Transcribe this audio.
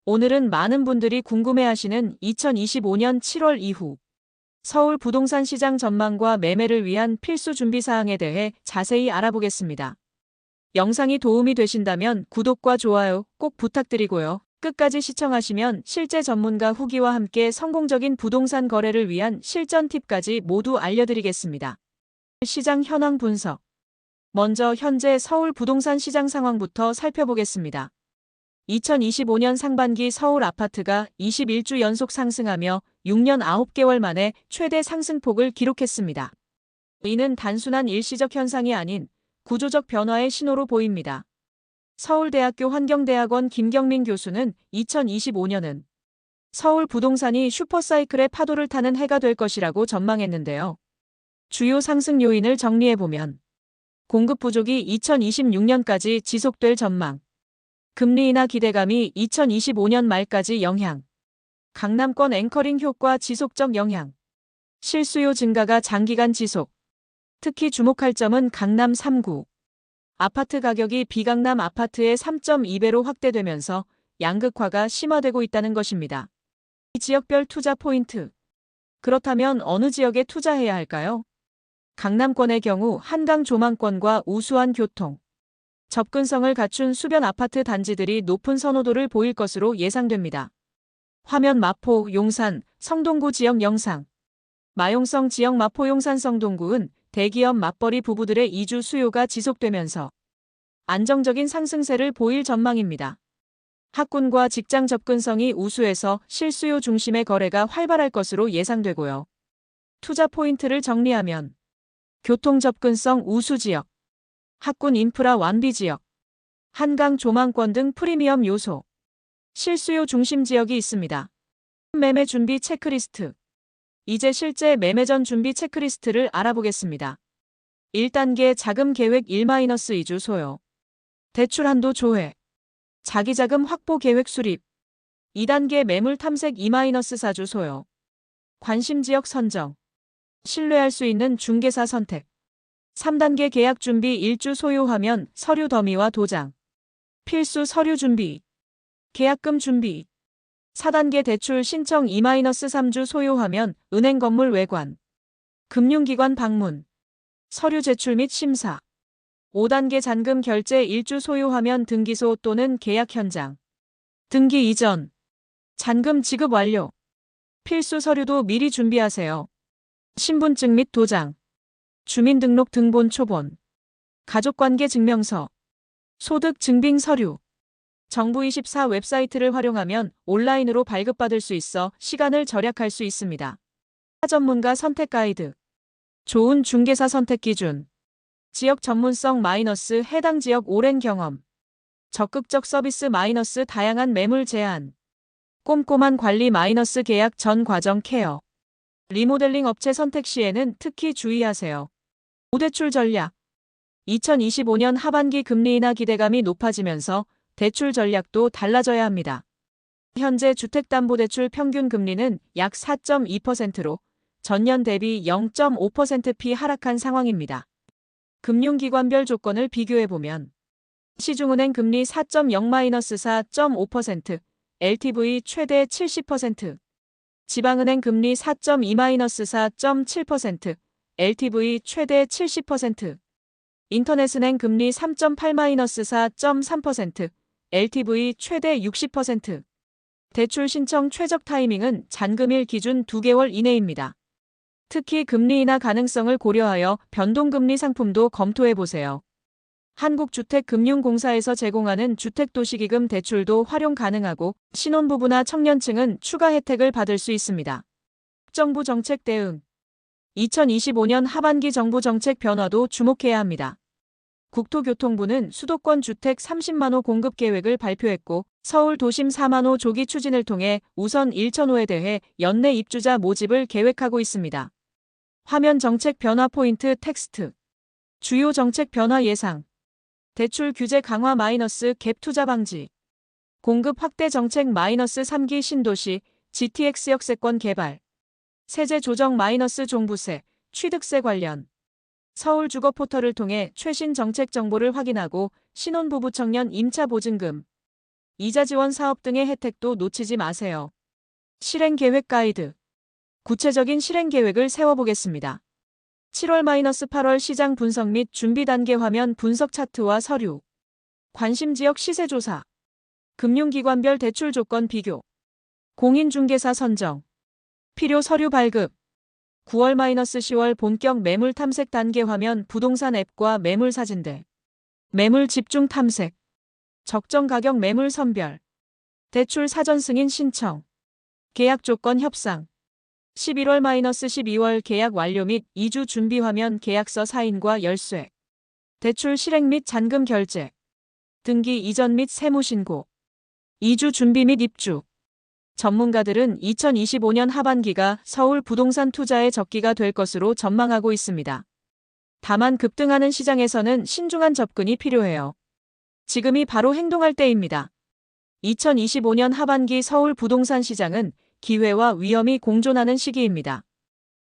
오늘은 많은 분들이 궁금해하시는 2025년 7월 이후 서울 부동산 시장 전망과 매매를 위한 필수 준비 사항에 대해 자세히 알아보겠습니다. 영상이 도움이 되신다면 구독과 좋아요 꼭 부탁드리고요. 끝까지 시청하시면 실제 전문가 후기와 함께 성공적인 부동산 거래를 위한 실전 팁까지 모두 알려드리겠습니다. 시장 현황 분석. 먼저 현재 서울 부동산 시장 상황부터 살펴보겠습니다. 2025년 상반기 서울 아파트가 21주 연속 상승하며 6년 9개월 만에 최대 상승폭을 기록했습니다. 이는 단순한 일시적 현상이 아닌 구조적 변화의 신호로 보입니다. 서울대학교 환경대학원 김경민 교수는 2025년은 서울 부동산이 슈퍼사이클의 파도를 타는 해가 될 것이라고 전망했는데요. 주요 상승 요인을 정리해보면 공급 부족이 2026년까지 지속될 전망, 금리 인하 기대감이 2025년 말까지 영향, 강남권 앵커링 효과 지속적 영향, 실수요 증가가 장기간 지속. 특히 주목할 점은 강남 3구. 아파트 가격이 비강남 아파트의 3.2배로 확대되면서 양극화가 심화되고 있다는 것입니다. 이 지역별 투자 포인트. 그렇다면 어느 지역에 투자해야 할까요? 강남권의 경우 한강 조망권과 우수한 교통, 접근성을 갖춘 수변 아파트 단지들이 높은 선호도를 보일 것으로 예상됩니다. 화면 마포, 용산, 성동구 지역 영상. 마용성 지역 마포 용산 성동구는 대기업 맞벌이 부부들의 이주 수요가 지속되면서 안정적인 상승세를 보일 전망입니다. 학군과 직장 접근성이 우수해서 실수요 중심의 거래가 활발할 것으로 예상되고요. 투자 포인트를 정리하면 교통 접근성 우수 지역, 학군 인프라 완비 지역, 한강 조망권 등 프리미엄 요소, 실수요 중심 지역이 있습니다. 매매 준비 체크리스트. 이제 실제 매매 전 준비 체크리스트를 알아보겠습니다. 1단계 자금 계획 1-2주 소요. 대출 한도 조회. 자기자금 확보 계획 수립. 2단계 매물 탐색 2-4주 소요. 관심 지역 선정. 신뢰할 수 있는 중개사 선택. 3단계 계약 준비 1주 소요하면 서류 더미와 도장. 필수 서류 준비. 계약금 준비. 4단계 대출 신청 2-3주 소요하면 은행 건물 외관. 금융기관 방문. 서류 제출 및 심사. 5단계 잔금 결제 1주 소요하면 등기소 또는 계약 현장. 등기 이전. 잔금 지급 완료. 필수 서류도 미리 준비하세요. 신분증 및 도장. 주민등록 등본 초본, 가족관계 증명서, 소득 증빙 서류. 정부24 웹사이트를 활용하면 온라인으로 발급받을 수 있어 시간을 절약할 수 있습니다. 전문가 선택 가이드. 좋은 중개사 선택 기준. 지역 전문성 마이너스 해당 지역 오랜 경험. 적극적 서비스 마이너스 다양한 매물 제한. 꼼꼼한 관리 마이너스 계약 전 과정 케어. 리모델링 업체 선택 시에는 특히 주의하세요. 대출 전략. 2025년 하반기 금리 인하 기대감이 높아지면서 대출 전략도 달라져야 합니다. 현재 주택담보대출 평균 금리는 약 4.2%로 전년 대비 0.5%p 하락한 상황입니다. 금융기관별 조건을 비교해보면 시중은행 금리 4.0-4.5%, LTV 최대 70%, 지방은행 금리 4.2-4.7%, LTV 최대 70%, 인터넷은행 금리 3.8-4.3%, LTV 최대 60%. 대출 신청 최적 타이밍은 잔금일 기준 2개월 이내입니다. 특히 금리 인하 가능성을 고려하여 변동금리 상품도 검토해보세요. 한국주택금융공사에서 제공하는 주택도시기금 대출도 활용 가능하고 신혼부부나 청년층은 추가 혜택을 받을 수 있습니다. 정부 정책 대응. 2025년 하반기 정부 정책 변화도 주목해야 합니다. 국토교통부는 수도권 주택 30만 호 공급 계획을 발표했고 서울 도심 4만 호 조기 추진을 통해 우선 1,000호에 대해 연내 입주자 모집을 계획하고 있습니다. 화면 정책 변화 포인트 텍스트. 주요 정책 변화 예상. 대출 규제 강화 -갭 투자 방지. 공급 확대 정책 -3기 신도시 GTX 역세권 개발. 세제 조정 종부세, 취득세 관련. 서울 주거 포털을 통해 최신 정책 정보를 확인하고 신혼부부 청년 임차 보증금, 이자 지원 사업 등의 혜택도 놓치지 마세요. 실행 계획 가이드. 구체적인 실행 계획을 세워보겠습니다. 7월-8월 시장 분석 및 준비 단계 화면 분석 차트와 서류. 관심 지역 시세 조사. 금융기관별 대출 조건 비교. 공인중개사 선정. 필요 서류 발급. 9월-10월 본격 매물 탐색 단계 화면 부동산 앱과 매물 사진들. 매물 집중 탐색. 적정 가격 매물 선별. 대출 사전 승인 신청. 계약 조건 협상. 11월-12월 계약 완료 및 이주 준비 화면 계약서 사인과 열쇠. 대출 실행 및 잔금 결제. 등기 이전 및 세무 신고. 이주 준비 및 입주. 전문가들은 2025년 하반기가 서울 부동산 투자의 적기가 될 것으로 전망하고 있습니다. 다만 급등하는 시장에서는 신중한 접근이 필요해요. 지금이 바로 행동할 때입니다. 2025년 하반기 서울 부동산 시장은 기회와 위험이 공존하는 시기입니다.